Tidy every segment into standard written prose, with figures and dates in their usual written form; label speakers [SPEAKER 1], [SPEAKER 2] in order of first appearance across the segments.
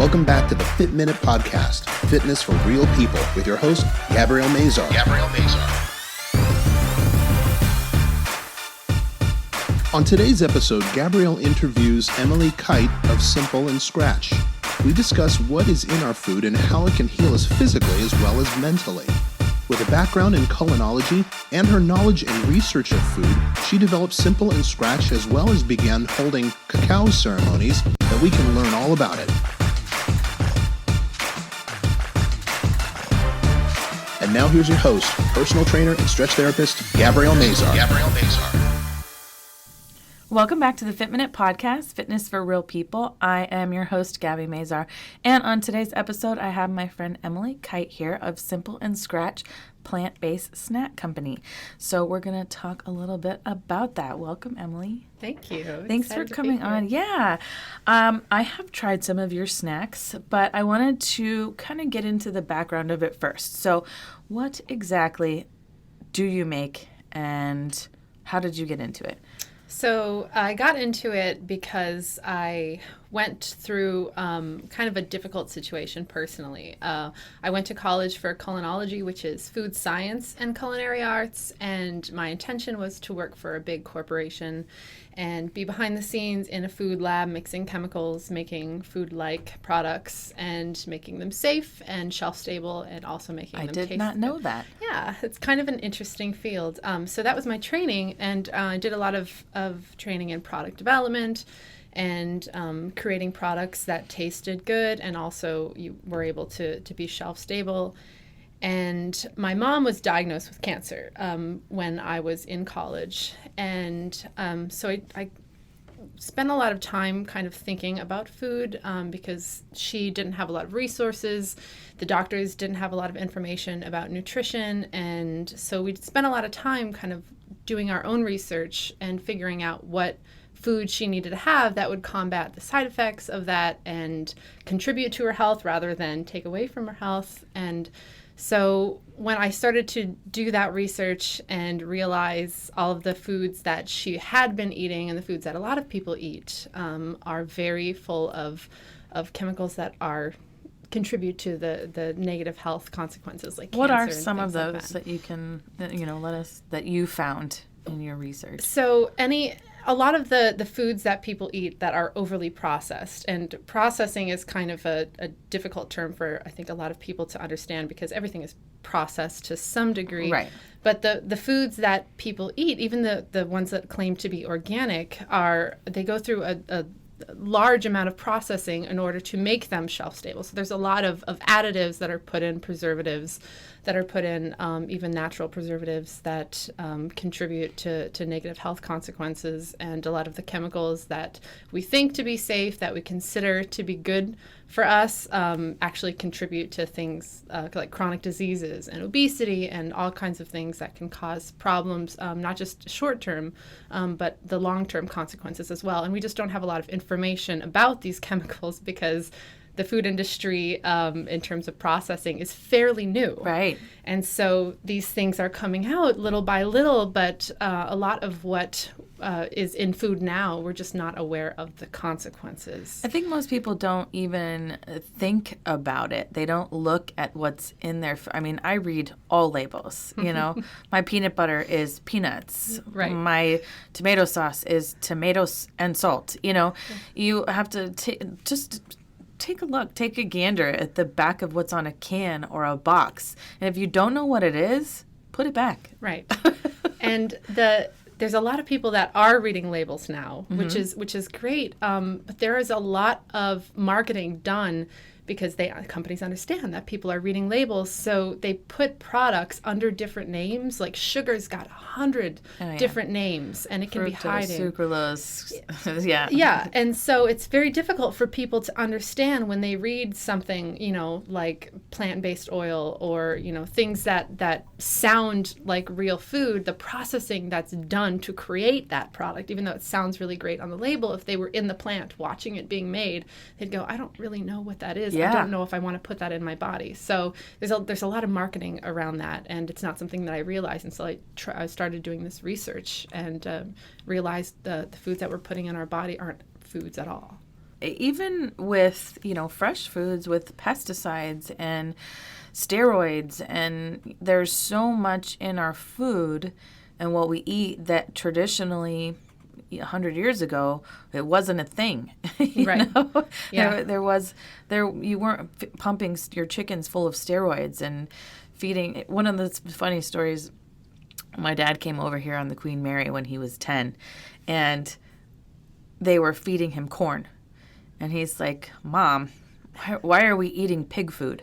[SPEAKER 1] Welcome back to the Fit Minute Podcast, Fitness for Real People, with your host, Gabrielle Mazar. On today's episode, Gabrielle interviews Emiley Kight of Simple and Scratch. We discuss what is in our food and how it can heal us physically as well as mentally. With a background in culinology and her knowledge and research of food, she developed Simple and Scratch as well as began holding cacao ceremonies that we can learn all about it. And now here's your host, personal trainer and stretch therapist, Gabrielle Mazar.
[SPEAKER 2] Welcome back to the Fit Minute Podcast, Fitness for Real People. I am your host, Gabby Mazar. And on today's episode, I have my friend Emiley Kight here of Simple and Scratch Plant-Based Snack Company. So we're going to talk a little bit about that. Welcome, Emiley.
[SPEAKER 3] Thank you.
[SPEAKER 2] Thanks for coming on. Yeah. I have tried some of your snacks, but I wanted to kind of get into the background of it first. So what exactly do you make and how did you get into it?
[SPEAKER 3] So I got into it because I went through kind of a difficult situation personally. I went to college for culinology, which is food science and culinary arts, and my intention was to work for a big corporation and be behind the scenes in a food lab, mixing chemicals, making food-like products, and making them safe and shelf-stable, and also making them taste good.
[SPEAKER 2] I did not know that.
[SPEAKER 3] Yeah, it's kind of an interesting field. So that was my training, and I did a lot of training in product development and creating products that tasted good, and also you were able to be shelf-stable. And my mom was diagnosed with cancer when I was in college. And so I spent a lot of time kind of thinking about food because she didn't have a lot of resources. The doctors didn't have a lot of information about nutrition. And so we spent a lot of time kind of doing our own research and figuring out what food she needed to have that would combat the side effects of that and contribute to her health rather than take away from her health. And so when I started to do that research and realize all of the foods that she had been eating and the foods that a lot of people eat are very full of chemicals that contribute to the negative health consequences like
[SPEAKER 2] what
[SPEAKER 3] cancer.
[SPEAKER 2] What are some of those that you can, that you found in your research?
[SPEAKER 3] So a lot of the foods that people eat that are overly processed, and processing is kind of a difficult term for, I think, a lot of people to understand because everything is processed to some degree.
[SPEAKER 2] Right.
[SPEAKER 3] But the foods that people eat, even the ones that claim to be organic, they go through a large amount of processing in order to make them shelf stable. So there's a lot of additives that are put in, preservatives that are put in, even natural preservatives that contribute to negative health consequences, and a lot of the chemicals that we think to be safe, that we consider to be good for us, actually contribute to things like chronic diseases and obesity and all kinds of things that can cause problems, not just short-term, but the long-term consequences as well. And we just don't have a lot of information about these chemicals because the food industry, in terms of processing, is fairly new.
[SPEAKER 2] Right.
[SPEAKER 3] And so these things are coming out little by little, but a lot of what is in food now, we're just not aware of the consequences.
[SPEAKER 2] I think most people don't even think about it. They don't look at what's in there. I mean, I read all labels, My peanut butter is peanuts.
[SPEAKER 3] Right.
[SPEAKER 2] My tomato sauce is tomatoes and salt. You have to just take a look, take a gander at the back of what's on a can or a box. And if you don't know what it is, put it back.
[SPEAKER 3] Right. And there's a lot of people that are reading labels now, which is great. But there is a lot of marketing done because companies understand that people are reading labels, so they put products under different names. Like sugar's got 100 different names, and it can be hiding.
[SPEAKER 2] Sucralose, yeah.
[SPEAKER 3] Yeah, and so it's very difficult for people to understand when they read something, like plant-based oil or, things that sound like real food, the processing that's done to create that product, even though it sounds really great on the label. If they were in the plant watching it being made, they'd go, I don't really know what that is.
[SPEAKER 2] Yeah.
[SPEAKER 3] I don't know if I want to put that in my body. So there's a lot of marketing around that, and it's not something that I realized until I started doing this research and realized the foods that we're putting in our body aren't foods at all.
[SPEAKER 2] even with, fresh foods with pesticides and steroids, and there's so much in our food and what we eat that traditionally 100 years ago it wasn't a thing.
[SPEAKER 3] Right. Yeah.
[SPEAKER 2] You weren't pumping your chickens full of steroids and feeding. One of the funny stories, my dad came over here on the Queen Mary when he was 10, and they were feeding him corn, and he's like, "Mom, why are we eating pig food?"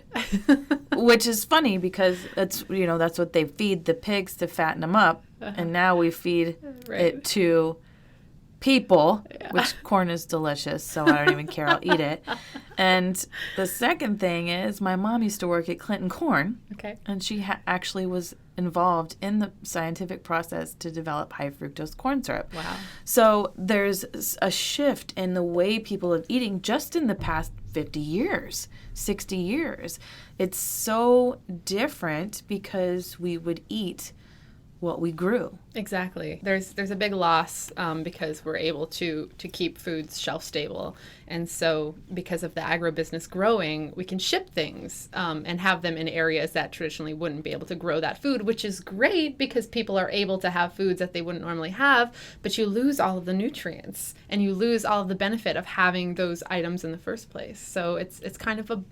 [SPEAKER 2] Which is funny because that's what they feed the pigs to fatten them up, and now we feed it to people, which corn is delicious, so I don't even care. I'll eat it. And the second thing is, my mom used to work at Clinton Corn, and she actually was involved in the scientific process to develop high fructose corn syrup.
[SPEAKER 3] Wow.
[SPEAKER 2] So there's a shift in the way people are eating just in the past 50 years, 60 years. It's so different because we would eat what we grew.
[SPEAKER 3] Exactly. There's a big loss because we're able to keep foods shelf stable, and so because of the agribusiness growing, we can ship things and have them in areas that traditionally wouldn't be able to grow that food, which is great because people are able to have foods that they wouldn't normally have, but you lose all of the nutrients and you lose all of the benefit of having those items in the first place. So it's kind of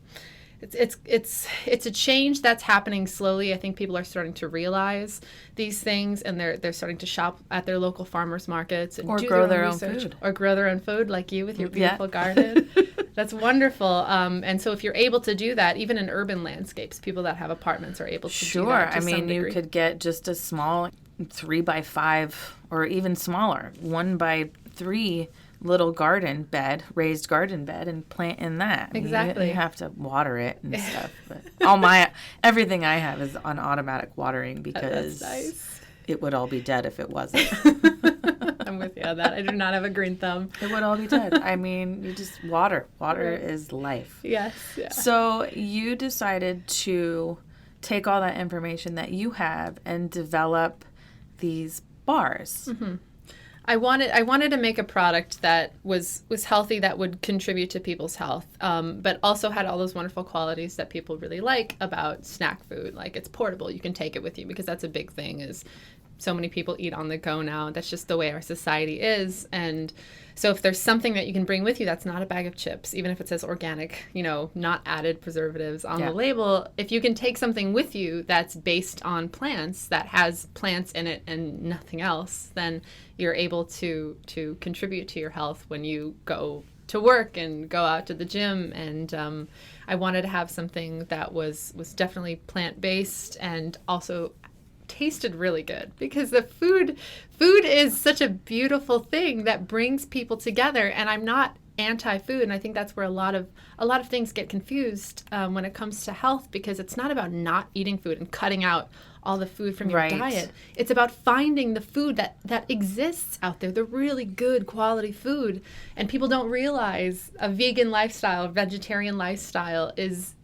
[SPEAKER 3] it's a change that's happening slowly. I think people are starting to realize these things, and they're starting to shop at their local farmers markets and do
[SPEAKER 2] grow
[SPEAKER 3] their own
[SPEAKER 2] own
[SPEAKER 3] research,
[SPEAKER 2] food,
[SPEAKER 3] or grow their own food, like you with your beautiful garden. That's wonderful. And so if you're able to do that, even in urban landscapes, people that have apartments are able to do that.
[SPEAKER 2] I mean, you could get just a small 3x5 or even smaller 1x3 little raised garden bed, and plant in that.
[SPEAKER 3] Exactly.
[SPEAKER 2] You have to water it and stuff. But everything I have is on automatic watering because
[SPEAKER 3] that's nice.
[SPEAKER 2] It would all be dead if it wasn't.
[SPEAKER 3] I'm with you on that. I do not have a green thumb.
[SPEAKER 2] It would all be dead. I mean, you just water. Water is life.
[SPEAKER 3] Yes. Yeah.
[SPEAKER 2] So you decided to take all that information that you have and develop these bars.
[SPEAKER 3] Mm-hmm. I wanted to make a product that was healthy, that would contribute to people's health, but also had all those wonderful qualities that people really like about snack food. Like, it's portable. You can take it with you, because that's a big thing, is so many people eat on the go now. That's just the way our society is. And so if there's something that you can bring with you that's not a bag of chips, even if it says organic, not added preservatives on the label, if you can take something with you that's based on plants, that has plants in it and nothing else, then you're able to contribute to your health when you go to work and go out to the gym. And I wanted to have something that was definitely plant-based and also tasted really good, because the food is such a beautiful thing that brings people together. And I'm not anti-food, and I think that's where a lot of things get confused when it comes to health, because it's not about not eating food and cutting out all the food from your diet. It's about finding the food that exists out there, the really good quality food. And people don't realize a vegan lifestyle, vegetarian lifestyle is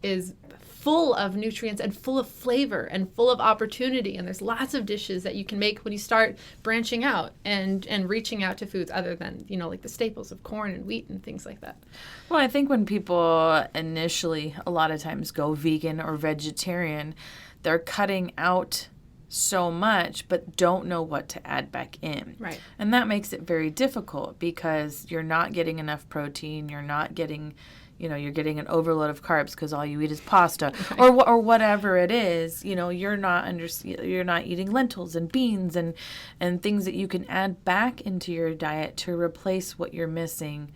[SPEAKER 3] full of nutrients and full of flavor and full of opportunity. And there's lots of dishes that you can make when you start branching out and reaching out to foods other than, like the staples of corn and wheat and things like that.
[SPEAKER 2] Well, I think when people initially a lot of times go vegan or vegetarian, they're cutting out so much but don't know what to add back in.
[SPEAKER 3] Right.
[SPEAKER 2] And that makes it very difficult, because you're not getting enough protein, you're not getting you're getting an overload of carbs because all you eat is pasta, or whatever it is. You're not eating lentils and beans and things that you can add back into your diet to replace what you're missing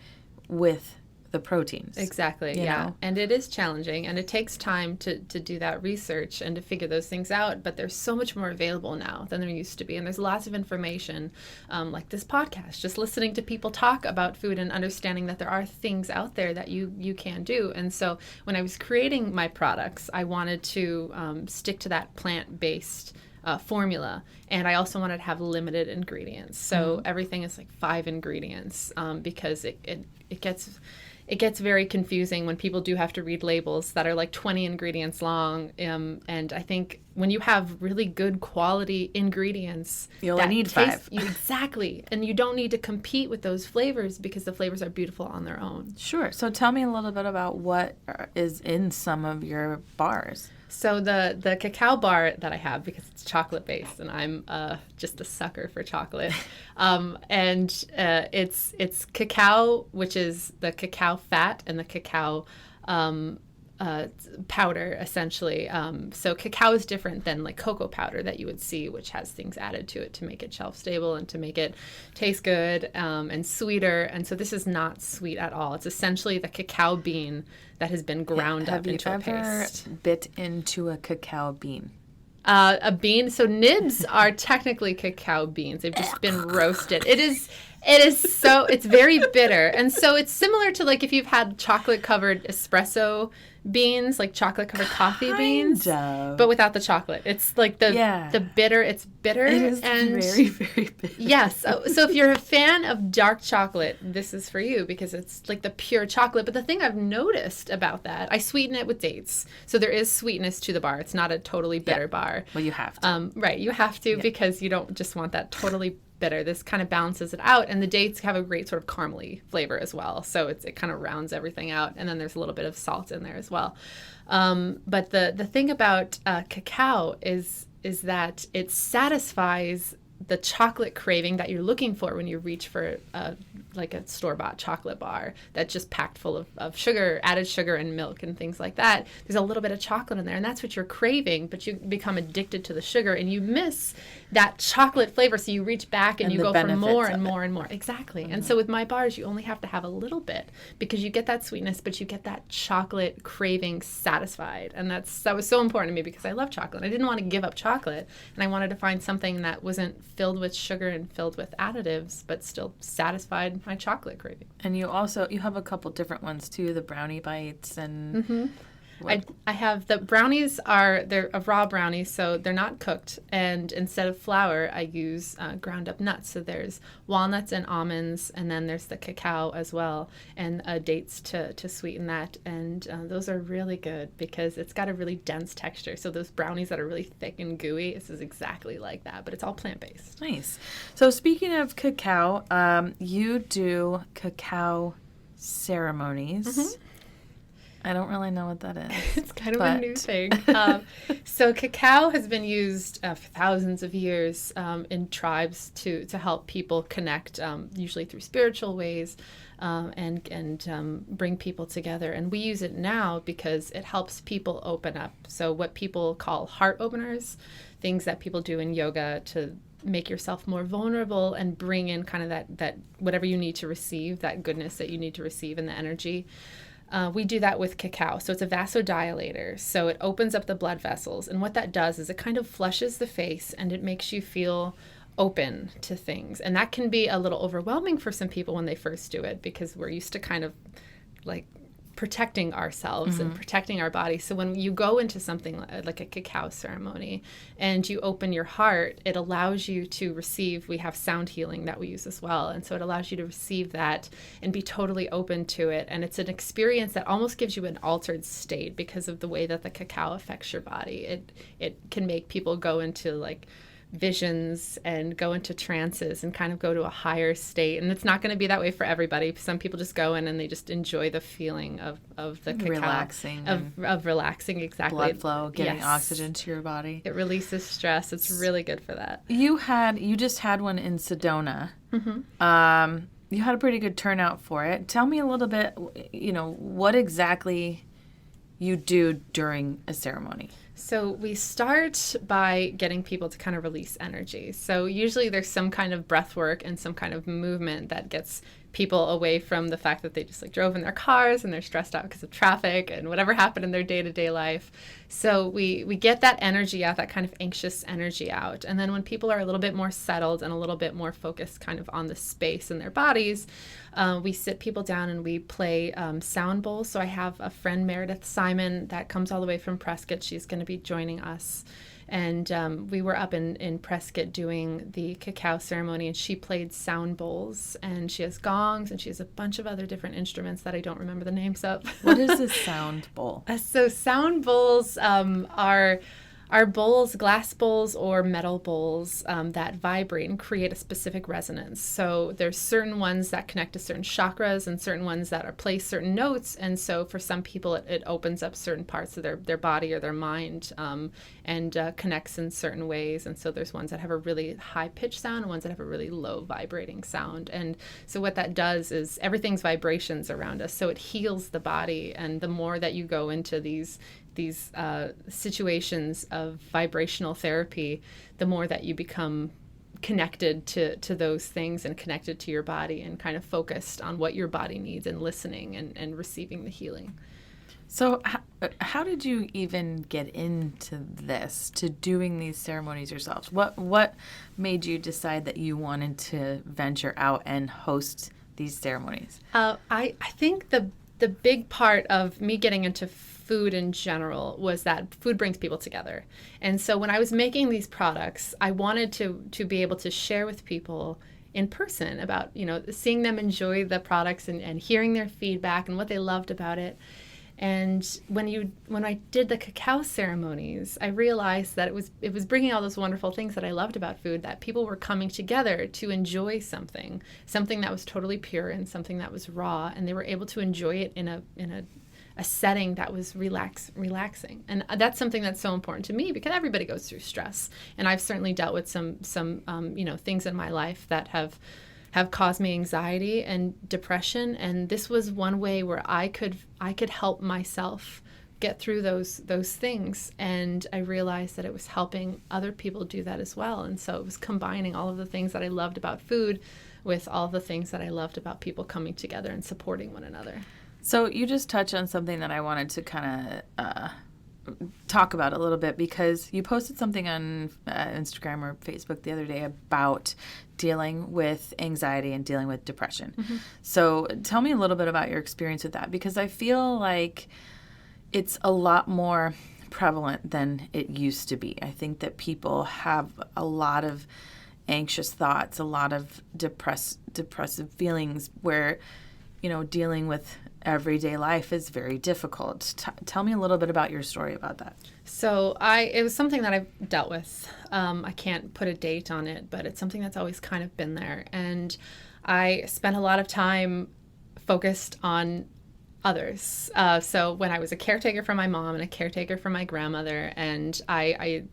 [SPEAKER 2] with the proteins.
[SPEAKER 3] Exactly. Yeah. And it is challenging, and it takes time to do that research and to figure those things out. But there's so much more available now than there used to be. And there's lots of information, like this podcast, just listening to people talk about food and understanding that there are things out there that you can do. And so when I was creating my products, I wanted to stick to that plant-based formula, and I also wanted to have limited ingredients. So everything is like 5 ingredients, because it gets very confusing when people do have to read labels that are like 20 ingredients long. And I think when you have really good quality ingredients,
[SPEAKER 2] you only need 5.
[SPEAKER 3] Exactly. And you don't need to compete with those flavors because the flavors are beautiful on their own.
[SPEAKER 2] Sure. So tell me a little bit about what is in some of your bars.
[SPEAKER 3] So the cacao bar that I have, because it's chocolate based, and I'm just a sucker for chocolate, and it's cacao, which is the cacao fat and the cacao powder, essentially. So cacao is different than like cocoa powder that you would see, which has things added to it to make it shelf stable and to make it taste good and sweeter. And so this is not sweet at all. It's essentially the cacao bean that has been ground up into a paste.
[SPEAKER 2] Have you ever bit into a cacao bean?
[SPEAKER 3] A bean. So nibs are technically cacao beans. They've just been roasted. It is so, it's very bitter. And so it's similar to like if you've had chocolate covered espresso beans, like chocolate covered coffee beans, but without the chocolate. It's like the bitter, it's bitter.
[SPEAKER 2] It is very, very bitter.
[SPEAKER 3] Yes. So if you're a fan of dark chocolate, this is for you because it's like the pure chocolate. But the thing I've noticed about that, I sweeten it with dates. So there is sweetness to the bar. It's not a totally bitter bar.
[SPEAKER 2] Well, you have to.
[SPEAKER 3] Right. You have to because you don't just want that totally bitter. This kind of balances it out, and the dates have a great sort of caramely flavor as well. So it kind of rounds everything out, and then there's a little bit of salt in there as well. But the thing about cacao is that it satisfies the chocolate craving that you're looking for when you reach for like a store-bought chocolate bar that's just packed full of sugar, added sugar and milk and things like that. There's a little bit of chocolate in there, and that's what you're craving, but you become addicted to the sugar, and you miss that chocolate flavor, so you reach back and you go for more and more and more. Exactly. Mm-hmm. And so with my bars, you only have to have a little bit because you get that sweetness, but you get that chocolate craving satisfied. And that was so important to me because I love chocolate. I didn't want to give up chocolate, and I wanted to find something that wasn't filled with sugar and filled with additives, but still satisfied my chocolate craving.
[SPEAKER 2] And you have a couple different ones too, the brownie bites and...
[SPEAKER 3] Mm-hmm. I have the brownies they're a raw brownie, so they're not cooked. And instead of flour, I use ground up nuts. So there's walnuts and almonds, and then there's the cacao as well, and dates to sweeten that. And those are really good because it's got a really dense texture. So those brownies that are really thick and gooey, this is exactly like that, but it's all plant-based.
[SPEAKER 2] Nice. So speaking of cacao, you do cacao ceremonies. Mm-hmm. I don't really know what that is.
[SPEAKER 3] It's kind of a new thing. So cacao has been used for thousands of years in tribes to help people connect, usually through spiritual ways, and bring people together. And we use it now because it helps people open up. So what people call heart openers, things that people do in yoga to make yourself more vulnerable and bring in kind of that whatever you need to receive, that goodness that you need to receive in the energy. We do that with cacao. So it's a vasodilator. So it opens up the blood vessels. And what that does is it kind of flushes the face and it makes you feel open to things. And that can be a little overwhelming for some people when they first do it because we're used to kind of like protecting ourselves and protecting our body. So when you go into something like a cacao ceremony and you open your heart, it allows you to receive, we have sound healing that we use as well. And so it allows you to receive that and be totally open to it. And it's an experience that almost gives you an altered state because of the way that the cacao affects your body. It can make people go into like visions and go into trances and kind of go to a higher state. And it's not going to be that way for everybody. Some people just go in and they just enjoy the feeling of the cacao.
[SPEAKER 2] Relaxing.
[SPEAKER 3] Of relaxing, exactly.
[SPEAKER 2] Blood flow, getting oxygen to your body.
[SPEAKER 3] It releases stress. It's really good for that.
[SPEAKER 2] You just had one in Sedona.
[SPEAKER 3] Mm-hmm.
[SPEAKER 2] You had a pretty good turnout for it. Tell me a little bit, what exactly you do during a ceremony.
[SPEAKER 3] So we start by getting people to kind of release energy. So usually there's some kind of breath work and some kind of movement that gets people away from the fact that they just like drove in their cars and they're stressed out because of traffic and whatever happened in their day-to-day life. So we get that energy out, that kind of anxious energy out. And then when people are a little bit more settled and a little bit more focused kind of on the space in their bodies, we sit people down and we play sound bowls. So I have a friend, Meredith Simon, that comes all the way from Prescott. She's going to be joining us. And we were up in Prescott doing the cacao ceremony, and she played sound bowls, and she has gongs, and she has a bunch of other different instruments that I don't remember the names of.
[SPEAKER 2] What is a sound bowl?
[SPEAKER 3] So sound bowls are are bowls, glass bowls or metal bowls that vibrate and create a specific resonance. So there's certain ones that connect to certain chakras and certain ones that are play certain notes. And so for some people, it opens up certain parts of their body or their mind and connects in certain ways. And so there's ones that have a really high pitched sound and ones that have a really low vibrating sound. And so what that does is everything's vibrations around us. So it heals the body. And the more that you go into these situations of vibrational therapy, the more that you become connected to those things and connected to your body and kind of focused on what your body needs and listening and receiving the healing.
[SPEAKER 2] So how did you even get into this, to doing these ceremonies yourselves? What made you decide that you wanted to venture out and host these ceremonies?
[SPEAKER 3] I think the big part of me getting into food in general was that food brings people together. And so when I was making these products, I wanted to be able to share with people in person about, seeing them enjoy the products and hearing their feedback and what they loved about it. And when I did the cacao ceremonies, I realized that it was bringing all those wonderful things that I loved about food, that people were coming together to enjoy something that was totally pure and something that was raw, and they were able to enjoy it in a setting that was relaxing. And that's something that's so important to me because everybody goes through stress, and I've certainly dealt with some things in my life that have caused me anxiety and depression, and this was one way where I could help myself get through those things. And I realized that it was helping other people do that as well. And so it was combining all of the things that I loved about food with all the things that I loved about people coming together and supporting one another.
[SPEAKER 2] So you just touched on something that I wanted to kind of talk about a little bit, because you posted something on Instagram or Facebook the other day about dealing with anxiety and dealing with depression. Mm-hmm. So tell me a little bit about your experience with that, because I feel like it's a lot more prevalent than it used to be. I think that people have a lot of anxious thoughts, a lot of depressive feelings where, dealing with everyday life is very difficult. Tell me a little bit about your story about that.
[SPEAKER 3] So it was something that I've dealt with. I can't put a date on it, but it's something that's always kind of been there. And I spent a lot of time focused on others. So when I was a caretaker for my mom and a caretaker for my grandmother, and I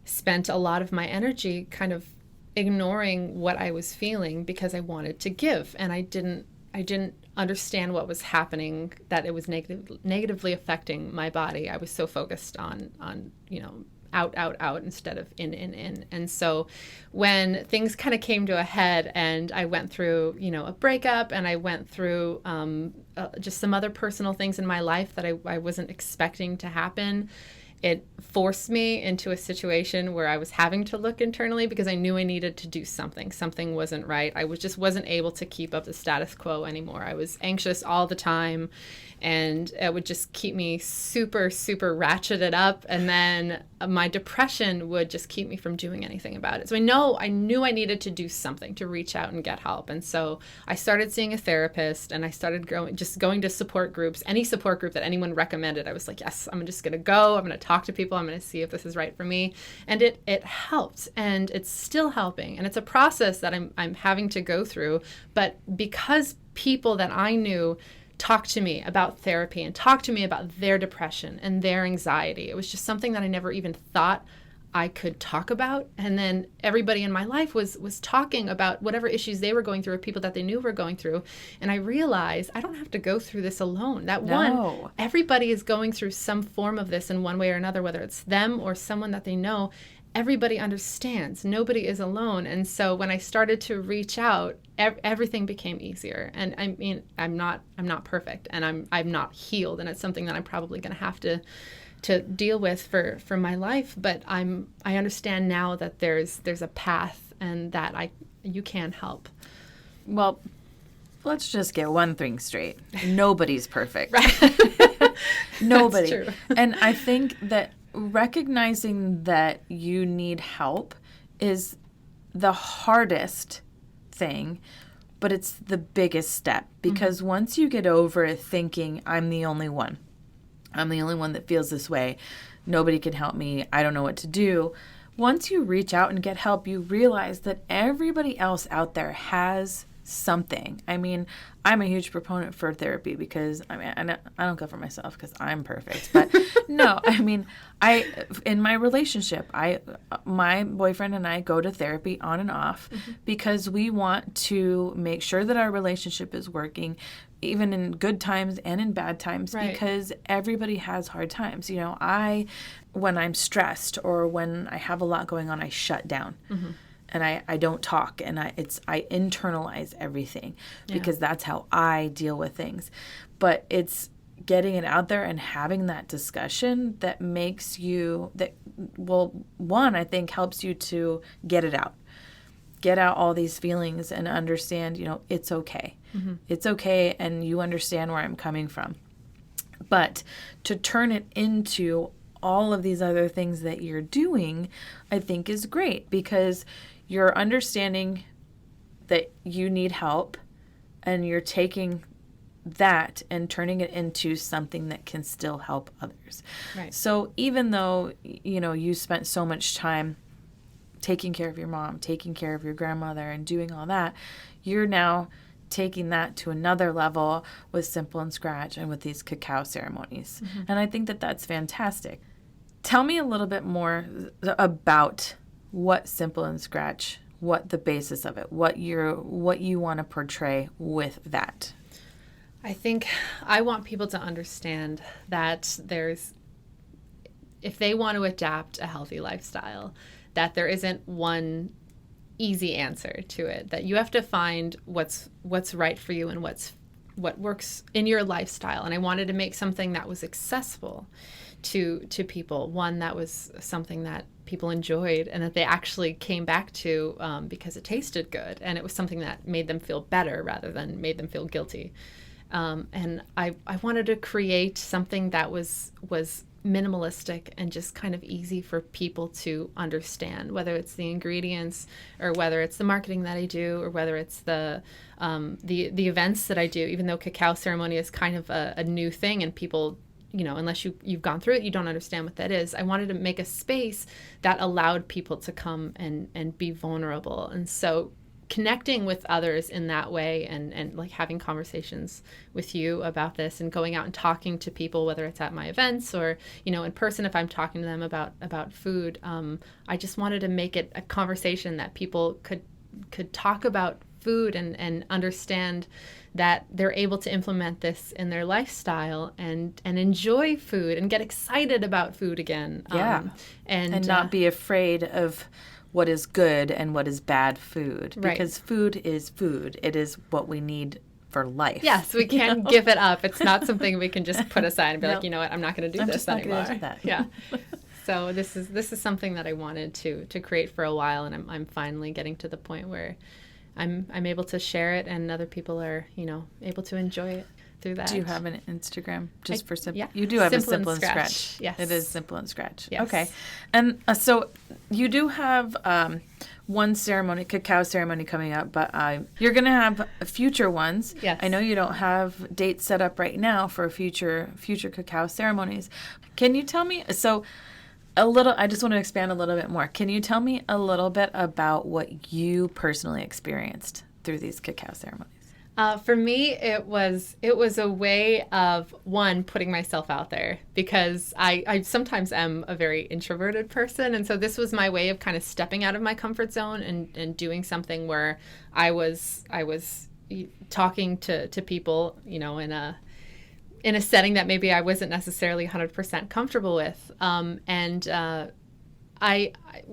[SPEAKER 3] spent a lot of my energy kind of ignoring what I was feeling because I wanted to give, and I didn't understand what was happening, that it was negatively affecting my body. I was so focused on out instead of in. And so when things kind of came to a head and I went through, a breakup, and I went through just some other personal things in my life that I wasn't expecting to happen, it forced me into a situation where I was having to look internally because I knew I needed to do something. Something wasn't right. I wasn't able to keep up the status quo anymore. I was anxious all the time, and it would just keep me super, super ratcheted up. And then my depression would just keep me from doing anything about it. So I knew I needed to do something to reach out and get help. And so I started seeing a therapist, and I started going to support groups, any support group that anyone recommended. I was like, yes, I'm just going to go. I'm going to talk to people. I'm going to see if this is right for me. And it helped, and it's still helping. And it's a process that I'm having to go through. But because people that I knew talked to me about therapy and talked to me about their depression and their anxiety, it was just something that I never even thought I could talk about. And then everybody in my life was talking about whatever issues they were going through, or people that they knew were going through. And I realized I don't have to go through this alone. Everybody is going through some form of this in one way or another, whether it's them or someone that they know. Everybody understands. Nobody is alone. And so when I started to reach out, everything became easier. And I mean, I'm not perfect, and I'm not healed, and it's something that I'm probably going to have to deal with for my life. But I understand now that there's a path, and that you can help.
[SPEAKER 2] Well, let's just get one thing straight. Nobody's perfect.
[SPEAKER 3] Right.
[SPEAKER 2] Nobody.
[SPEAKER 3] That's true.
[SPEAKER 2] And I think that recognizing that you need help is the hardest thing, but it's the biggest step, because once you get over thinking I'm the only one that feels this way, nobody can help me, I don't know what to do. Once you reach out and get help, you realize that everybody else out there has something. I mean, I'm a huge proponent for therapy because I don't go for myself because I'm perfect. But no, I mean, in my relationship, my boyfriend and I go to therapy on and off because we want to make sure that our relationship is working, even in good times and in bad times, because everybody has hard times. You know, when I'm stressed or when I have a lot going on, I shut down. And I don't talk, and I internalize everything because that's how I deal with things. But it's getting it out there and having that discussion that makes you, one, I think helps you to get it out. Get out all these feelings and understand, you know, it's okay. It's okay, and you understand where I'm coming from. But to turn it into all of these other things that you're doing, I think is great because you're understanding that you need help, and you're taking that and turning it into something that can still help others. Right. So even though, you know, you spent so much time taking care of your mom, taking care of your grandmother, and doing all that, you're now taking that to another level with Simple and Scratch and with these cacao ceremonies. And I think that that's fantastic. Tell me a little bit more about what Simple and Scratch, what the basis of it, what you want to portray with that.
[SPEAKER 3] I think I want people to understand that if they want to adapt a healthy lifestyle, that there isn't one easy answer to it, that you have to find what's right for you and what works in your lifestyle. And I wanted to make something that was accessible to people, one that was something that people enjoyed and that they actually came back to because it tasted good, and it was something that made them feel better rather than made them feel guilty. And I wanted to create something that was minimalistic and just kind of easy for people to understand, whether it's the ingredients or whether it's the marketing that I do or whether it's the events that I do. Even though cacao ceremony is kind of a new thing and people, you know, unless you've gone through it, you don't understand what that is. I wanted to make a space that allowed people to come and be vulnerable. And so connecting with others in that way and like having conversations with you about this and going out and talking to people, whether it's at my events or, you know, in person, if I'm talking to them about food, I just wanted to make it a conversation that people could talk about food and understand that they're able to implement this in their lifestyle and enjoy food and get excited about food again. And
[SPEAKER 2] not be afraid of what is good and what is bad food. Because food is food. It is what we need for life.
[SPEAKER 3] Yes, we can't give it up. It's not something we can just put aside and be like, you know what, I'm not going to do this anymore. I'm just not going to do that. So this is something that I wanted to create for a while, and I'm finally getting to the point where I'm able to share it, and other people are, you know, able to enjoy it through that.
[SPEAKER 2] Do you have an Instagram just for Simple? Yeah. You do have Simple a Simple and Scratch.
[SPEAKER 3] Yes.
[SPEAKER 2] It is Simple and Scratch.
[SPEAKER 3] Yes.
[SPEAKER 2] Okay. And so you do have one ceremony, cacao ceremony coming up, but you're going to have future ones.
[SPEAKER 3] Yes.
[SPEAKER 2] I know you don't have dates set up right now for future cacao ceremonies. Can you tell me, I just want to expand a little bit more. Can you tell me a little bit about what you personally experienced through these cacao ceremonies?
[SPEAKER 3] For me, it was a way of, one, putting myself out there, because I sometimes am a very introverted person. And so this was my way of kind of stepping out of my comfort zone and doing something where I was talking to people, you know, in a setting that maybe I wasn't necessarily 100% comfortable with. I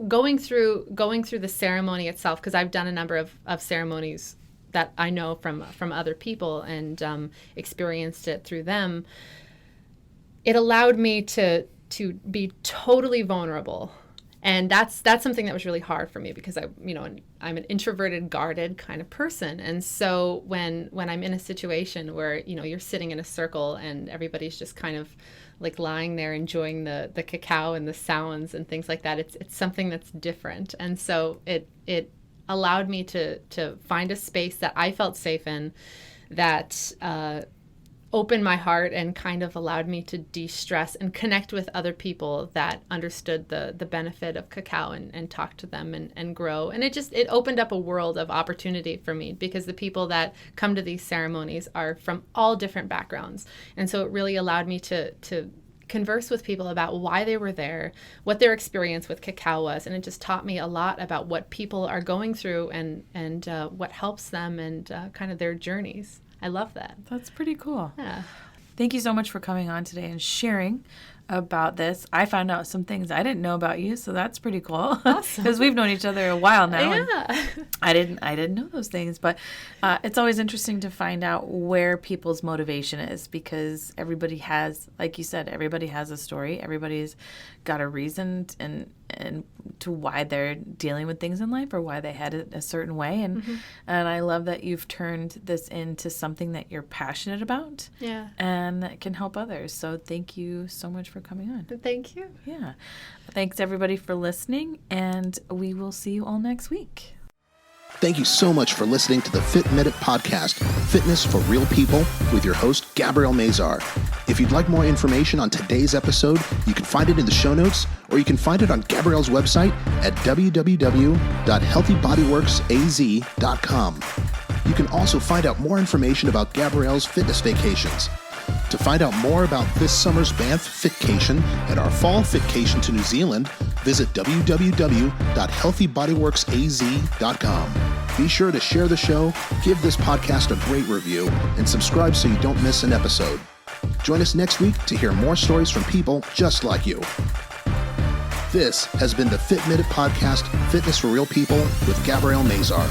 [SPEAKER 3] going through the ceremony itself, because I've done a number of ceremonies that I know from other people and experienced it through them. It allowed me to be totally vulnerable. And that's something that was really hard for me, because I'm an introverted, guarded kind of person. And so when I'm in a situation where, you know, you're sitting in a circle and everybody's just kind of like lying there enjoying the cacao and the sounds and things like that, it's something that's different. And so it allowed me to find a space that I felt safe in, that opened my heart and kind of allowed me to de-stress and connect with other people that understood the benefit of cacao and talk to them and grow. And it opened up a world of opportunity for me, because the people that come to these ceremonies are from all different backgrounds. And so it really allowed me to converse with people about why they were there, what their experience with cacao was, and it just taught me a lot about what people are going through and what helps them and kind of their journeys. I love that.
[SPEAKER 2] That's pretty cool.
[SPEAKER 3] Yeah.
[SPEAKER 2] Thank you so much for coming on today and sharing about this. I found out some things I didn't know about you, so that's pretty cool.
[SPEAKER 3] Awesome.
[SPEAKER 2] Because we've known each other a while now.
[SPEAKER 3] Yeah.
[SPEAKER 2] And I didn't know those things, but it's always interesting to find out where people's motivation is, because everybody has, like you said, everybody has a story. Everybody's got a reason and to why they're dealing with things in life or why they had it a certain way. And I love that you've turned this into something that you're passionate about.
[SPEAKER 3] Yeah.
[SPEAKER 2] And that can help others. So thank you so much for coming on.
[SPEAKER 3] Thank you.
[SPEAKER 2] Yeah. Thanks everybody for listening, and we will see you all next week.
[SPEAKER 1] Thank you so much for listening to the Fit Minute Podcast, Fitness for Real People, with your host, Gabrielle Mazar. If you'd like more information on today's episode, you can find it in the show notes, or you can find it on Gabrielle's website at www.healthybodyworksaz.com. You can also find out more information about Gabrielle's fitness vacations. To find out more about this summer's Banff Fitcation and our fall Fitcation to New Zealand, visit www.healthybodyworksaz.com. Be sure to share the show, give this podcast a great review, and subscribe so you don't miss an episode. Join us next week to hear more stories from people just like you. This has been the Fit Minute Podcast, Fitness for Real People, with Gabrielle Mazar.